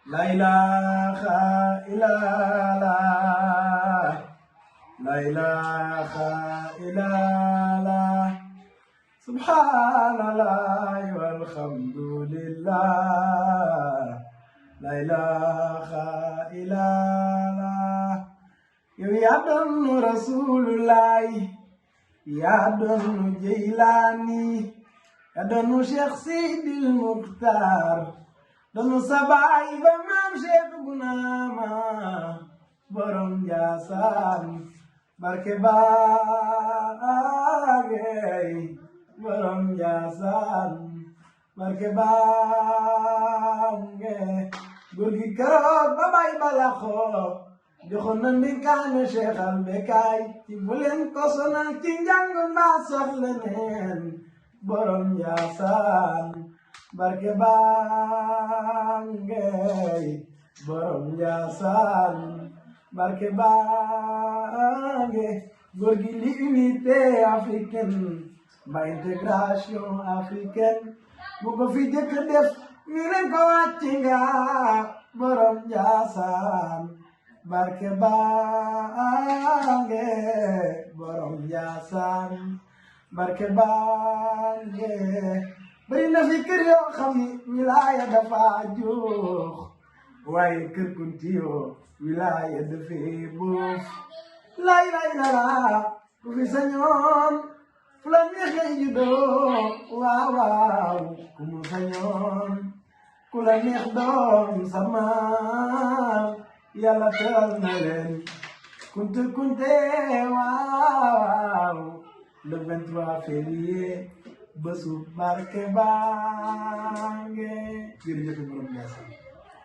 La ilaha illallah, la ilaha illallah, subhanallah walhamdulillah, la ilaha illallah. Yow yaa doon Rasulullah, yaa doon Jeylaani, yaa doon Cheikh Sidil Mukhtar, doon sa baay ba maam Cheikh Bounama borom Njaasaan, barke baagey borom Njaasaan, barke baagey góor gi keroog ba bay balaxoo joxoon na ndénkaane Cheikh al Bekaay ci bu leen ko sonal ci njàng mbaa sax leneen borom Njaasaan, barke baangey borom Njaasaan, barke baangey góor gi l'unité africaine ba intégration africaine bu ko fi jëkk def mi leen ko wàcci nga borom Njaasaan, barke baangey borom Njaasaan, barke baangey bari na fi kër yoo xam ni wilaaya dafa juux waaye kër kunti yoo wilaaya dafee buuf. lay la ku fi sañoon fu la neexee juddoo waaw waaw ku mu sañoon ku la neex doom sama yàlla teral na leen kunte waaw le 23 février bésu barke baangey jërëjëf borom Njaasaan.